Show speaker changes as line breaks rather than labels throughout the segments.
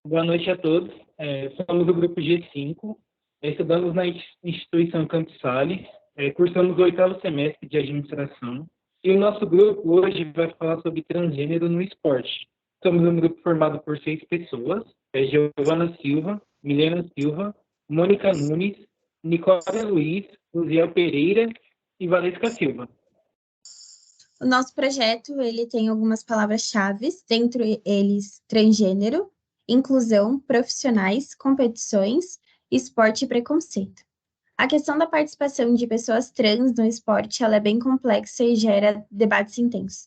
Boa noite a todos. Somos do grupo G5. Estudamos na instituição Campos Sales. Cursamos o 8º semestre de administração. E o nosso grupo hoje vai falar sobre transgênero no esporte. Somos um grupo formado por 6 pessoas. Giovana Silva, Milena Silva, Mônica Nunes, Nicole Luiz, Luziel Pereira e Valesca Silva.
O nosso projeto ele tem algumas palavras-chave, dentre eles transgênero, inclusão, profissionais, competições, esporte e preconceito. A questão da participação de pessoas trans no esporte ela é bem complexa e gera debates intensos.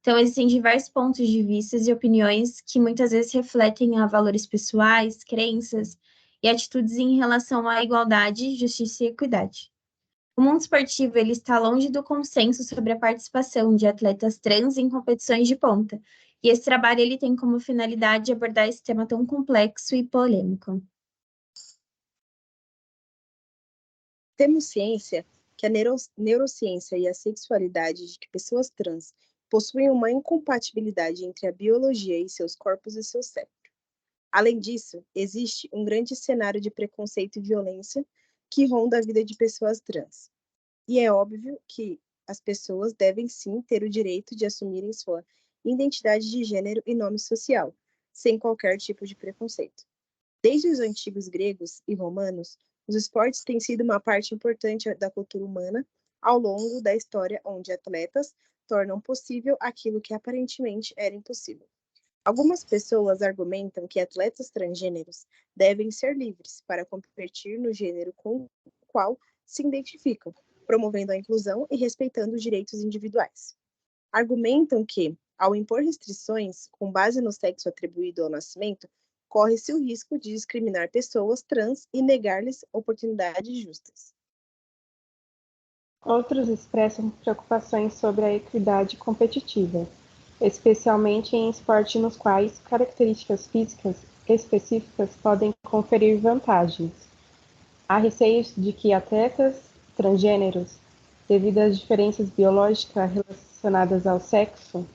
Então, existem diversos pontos de vista e opiniões que muitas vezes refletem a valores pessoais, crenças e atitudes em relação à igualdade, justiça e equidade. O mundo esportivo ele está longe do consenso sobre a participação de atletas trans em competições de ponta, e esse trabalho ele tem como finalidade abordar esse tema tão complexo e polêmico.
Temos ciência que a neurociência e a sexualidade de que pessoas trans possuem uma incompatibilidade entre a biologia e seus corpos e seu cérebro. Além disso, existe um grande cenário de preconceito e violência que ronda a vida de pessoas trans. E é óbvio que as pessoas devem sim ter o direito de assumirem sua identidade de gênero e nome social, sem qualquer tipo de preconceito. Desde os antigos gregos e romanos, os esportes têm sido uma parte importante da cultura humana ao longo da história, onde atletas tornam possível aquilo que aparentemente era impossível. Algumas pessoas argumentam que atletas transgêneros devem ser livres para competir no gênero com o qual se identificam, promovendo a inclusão e respeitando os direitos individuais. Argumentam que, ao impor restrições com base no sexo atribuído ao nascimento, corre-se o risco de discriminar pessoas trans e negar-lhes oportunidades justas.
Outros expressam preocupações sobre a equidade competitiva, especialmente em esportes nos quais características físicas específicas podem conferir vantagens. Há receios de que atletas transgêneros, devido às diferenças biológicas relacionadas ao sexo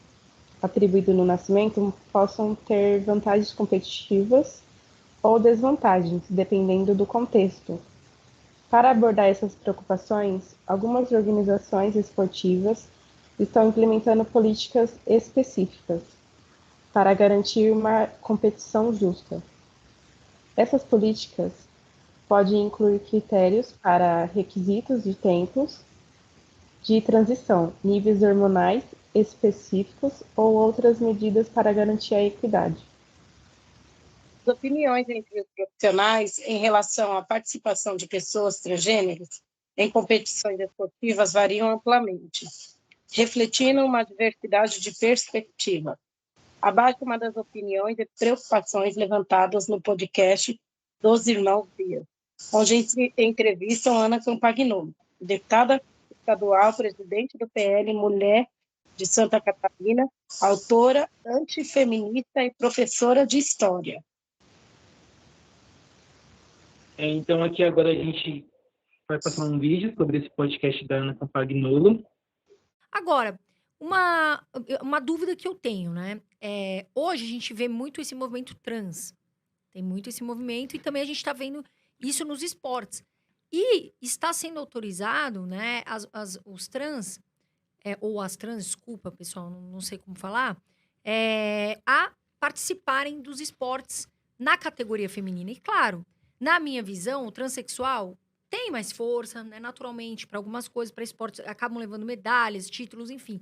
atribuído no nascimento, possam ter vantagens competitivas ou desvantagens, dependendo do contexto. Para abordar essas preocupações, algumas organizações esportivas estão implementando políticas específicas para garantir uma competição justa. Essas políticas podem incluir critérios para requisitos de tempos de transição, níveis hormonais específicos ou outras medidas para garantir a equidade.
As opiniões entre os profissionais em relação à participação de pessoas transgêneras em competições esportivas variam amplamente, refletindo uma diversidade de perspectiva. Abaixo uma das opiniões e preocupações levantadas no podcast dos Irmãos Dias, onde entrevistam Ana Campagnolo, deputada estadual, presidente do PL Mulher de Santa Catarina, autora, antifeminista e professora de História.
Então, aqui agora a gente vai passar um vídeo sobre esse podcast da Ana Campagnolo.
Agora, uma dúvida que eu tenho, né? Hoje a gente vê muito esse movimento trans. Tem muito esse movimento e também a gente está vendo isso nos esportes. E está sendo autorizado, né, os trans, ou as trans, desculpa, pessoal, não sei como falar, a participarem dos esportes na categoria feminina. E claro, na minha visão, o transexual tem mais força, né, naturalmente, para algumas coisas, para esportes, acabam levando medalhas, títulos, enfim.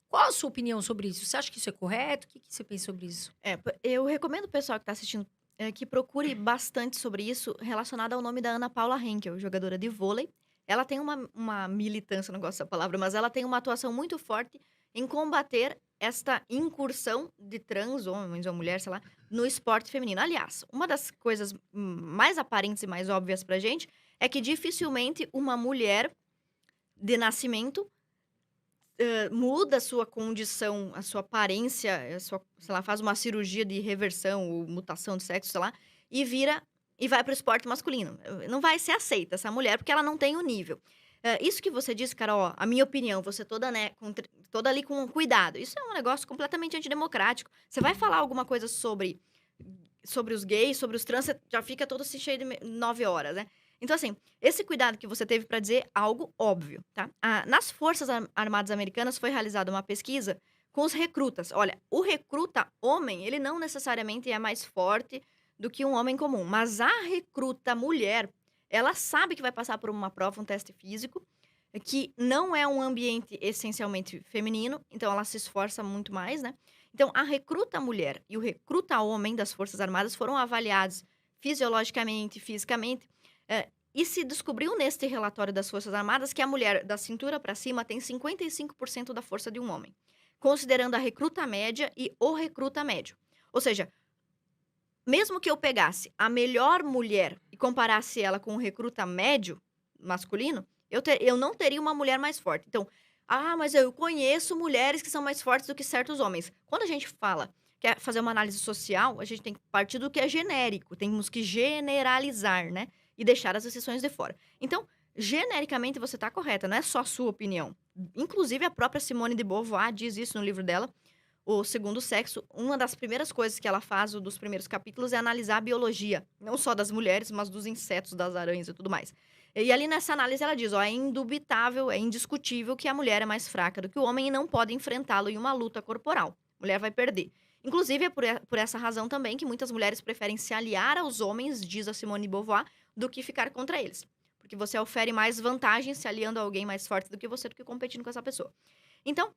Qual a sua opinião sobre isso? Você acha que isso é correto? O que você pensa sobre isso?
Eu recomendo o pessoal que está assistindo que procure bastante sobre isso relacionado ao nome da Ana Paula Henkel, jogadora de vôlei. Ela tem uma militância, não gosto dessa palavra, mas ela tem uma atuação muito forte em combater esta incursão de trans, homens ou mulheres, sei lá, no esporte feminino. Aliás, uma das coisas mais aparentes e mais óbvias pra gente é que dificilmente uma mulher de nascimento muda a sua condição, a sua aparência, sei lá, faz uma cirurgia de reversão ou mutação de sexo, sei lá, e vai para o esporte masculino. Não vai ser aceita essa mulher porque ela não tem o nível. Isso que você disse, Carol, a minha opinião, você toda toda ali com cuidado. Isso é um negócio completamente antidemocrático. Você vai falar alguma coisa sobre os gays, sobre os trans, você já fica todo se cheio de 9 horas, né? Então, assim, esse cuidado que você teve para dizer algo óbvio, tá? Nas Forças Armadas Americanas foi realizada uma pesquisa com os recrutas. Olha, o recruta homem, ele não necessariamente é mais forte do que um homem comum, mas a recruta mulher, ela sabe que vai passar por uma prova, um teste físico, que não é um ambiente essencialmente feminino, então ela se esforça muito mais, né? Então, a recruta mulher e o recruta homem das Forças Armadas foram avaliados fisiologicamente, fisicamente, e se descobriu neste relatório das Forças Armadas que a mulher da cintura para cima tem 55% da força de um homem, considerando a recruta média e o recruta médio. Ou seja, mesmo que eu pegasse a melhor mulher e comparasse ela com o recruta médio masculino, eu não teria uma mulher mais forte. Então, mas eu conheço mulheres que são mais fortes do que certos homens. Quando a gente quer fazer uma análise social, a gente tem que partir do que é genérico. Temos que generalizar, né? E deixar as exceções de fora. Então, genericamente, você está correta. Não é só a sua opinião. Inclusive, a própria Simone de Beauvoir diz isso no livro dela, O Segundo Sexo. Uma das primeiras coisas que ela faz, um dos primeiros capítulos, é analisar a biologia. Não só das mulheres, mas dos insetos, das aranhas e tudo mais. E ali nessa análise ela diz, é indubitável, é indiscutível que a mulher é mais fraca do que o homem e não pode enfrentá-lo em uma luta corporal. A mulher vai perder. Inclusive, é por essa razão também que muitas mulheres preferem se aliar aos homens, diz a Simone de Beauvoir, do que ficar contra eles. Porque você ofere mais vantagem se aliando a alguém mais forte do que você, do que competindo com essa pessoa. Então,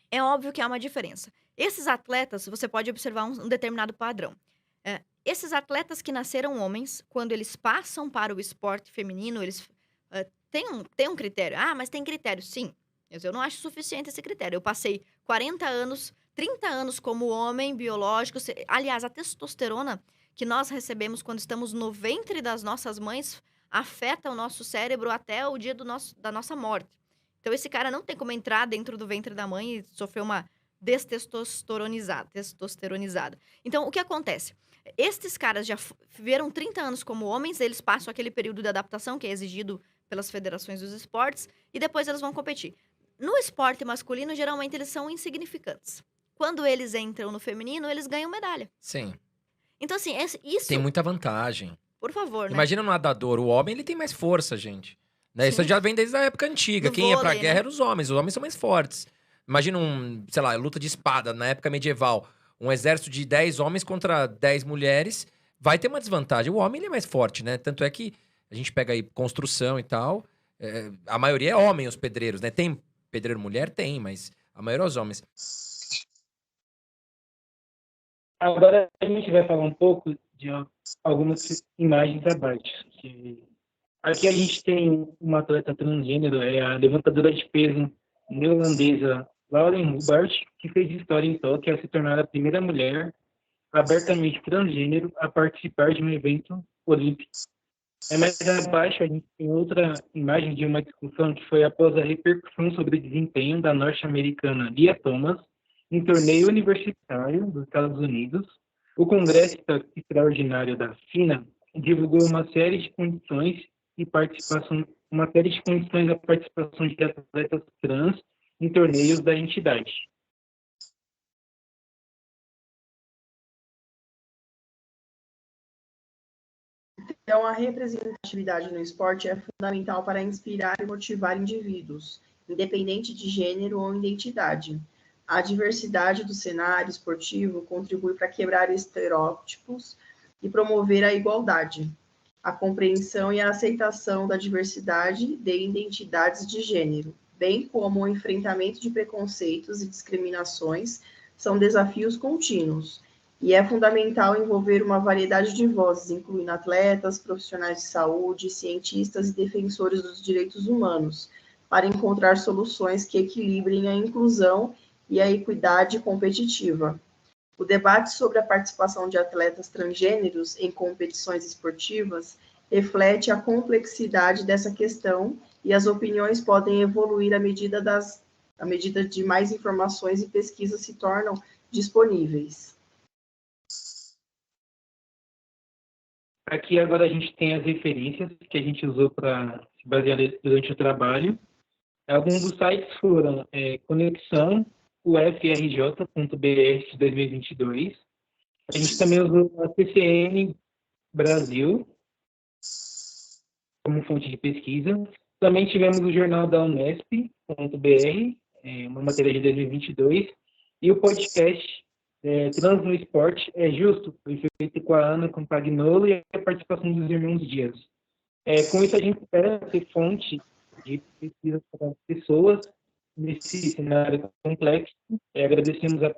é óbvio que há uma diferença. Esses atletas, você pode observar um determinado padrão. Esses atletas que nasceram homens, quando eles passam para o esporte feminino, eles têm um critério. Mas tem critério, sim. Mas eu não acho suficiente esse critério. Eu passei 40 anos, 30 anos como homem biológico. Aliás, a testosterona que nós recebemos quando estamos no ventre das nossas mães afeta o nosso cérebro até o dia da nossa morte. Então, esse cara não tem como entrar dentro do ventre da mãe e sofrer uma testosteronizada. Então, o que acontece? Estes caras já viveram 30 anos como homens, eles passam aquele período de adaptação que é exigido pelas federações dos esportes e depois eles vão competir. No esporte masculino, geralmente eles são insignificantes. Quando eles entram no feminino, eles ganham medalha.
Sim.
Então, assim, isso...
Tem muita vantagem.
Por favor, né?
Imagina no nadador, o homem ele tem mais força, gente. Né? Isso já vem desde a época antiga.
No
Quem ia pra
vôlei,
guerra
né?
eram os homens são mais fortes. Imagina sei lá, luta de espada na época medieval. Um exército de 10 homens contra 10 mulheres, vai ter uma desvantagem. O homem ele é mais forte, né? Tanto é que a gente pega aí construção e tal, a maioria é homem, os pedreiros, né? Tem pedreiro mulher? Tem, mas a maioria é os homens.
Agora a gente vai falar um pouco de algumas imagens abaixo. Aqui a gente tem uma atleta transgênero, é a levantadora de peso neerlandesa Lauren Hubbard, que fez história em Tóquio ao se tornar a primeira mulher abertamente transgênero a participar de um evento olímpico. Mais abaixo a gente tem outra imagem de uma discussão que foi após a repercussão sobre o desempenho da norte-americana Lia Thomas em torneio universitário dos Estados Unidos. O Congresso Extraordinário da FINA divulgou uma série de condições à participação de atletas trans em torneios da entidade.
Então, a representatividade no esporte é fundamental para inspirar e motivar indivíduos, independente de gênero ou identidade. A diversidade do cenário esportivo contribui para quebrar estereótipos e promover a igualdade, a compreensão e a aceitação da diversidade de identidades de gênero, bem como o enfrentamento de preconceitos e discriminações, são desafios contínuos. E é fundamental envolver uma variedade de vozes, incluindo atletas, profissionais de saúde, cientistas e defensores dos direitos humanos, para encontrar soluções que equilibrem a inclusão e a equidade competitiva. O debate sobre a participação de atletas transgêneros em competições esportivas reflete a complexidade dessa questão e as opiniões podem evoluir à medida de mais informações e pesquisas se tornam disponíveis.
Aqui agora a gente tem as referências que a gente usou para se basear durante o trabalho. Alguns dos sites foram Conexão, UFRJ.br de 2022. A gente também usou a CCN Brasil como fonte de pesquisa. Também tivemos o jornal da Unesp.br, uma matéria de 2022, e o podcast Trans no Esporte é Justo, foi feito com a Ana Compagnolo e a participação dos irmãos Dias. Com isso, a gente espera ser fonte de pesquisa para as pessoas nesse cenário complexo. Agradecemos a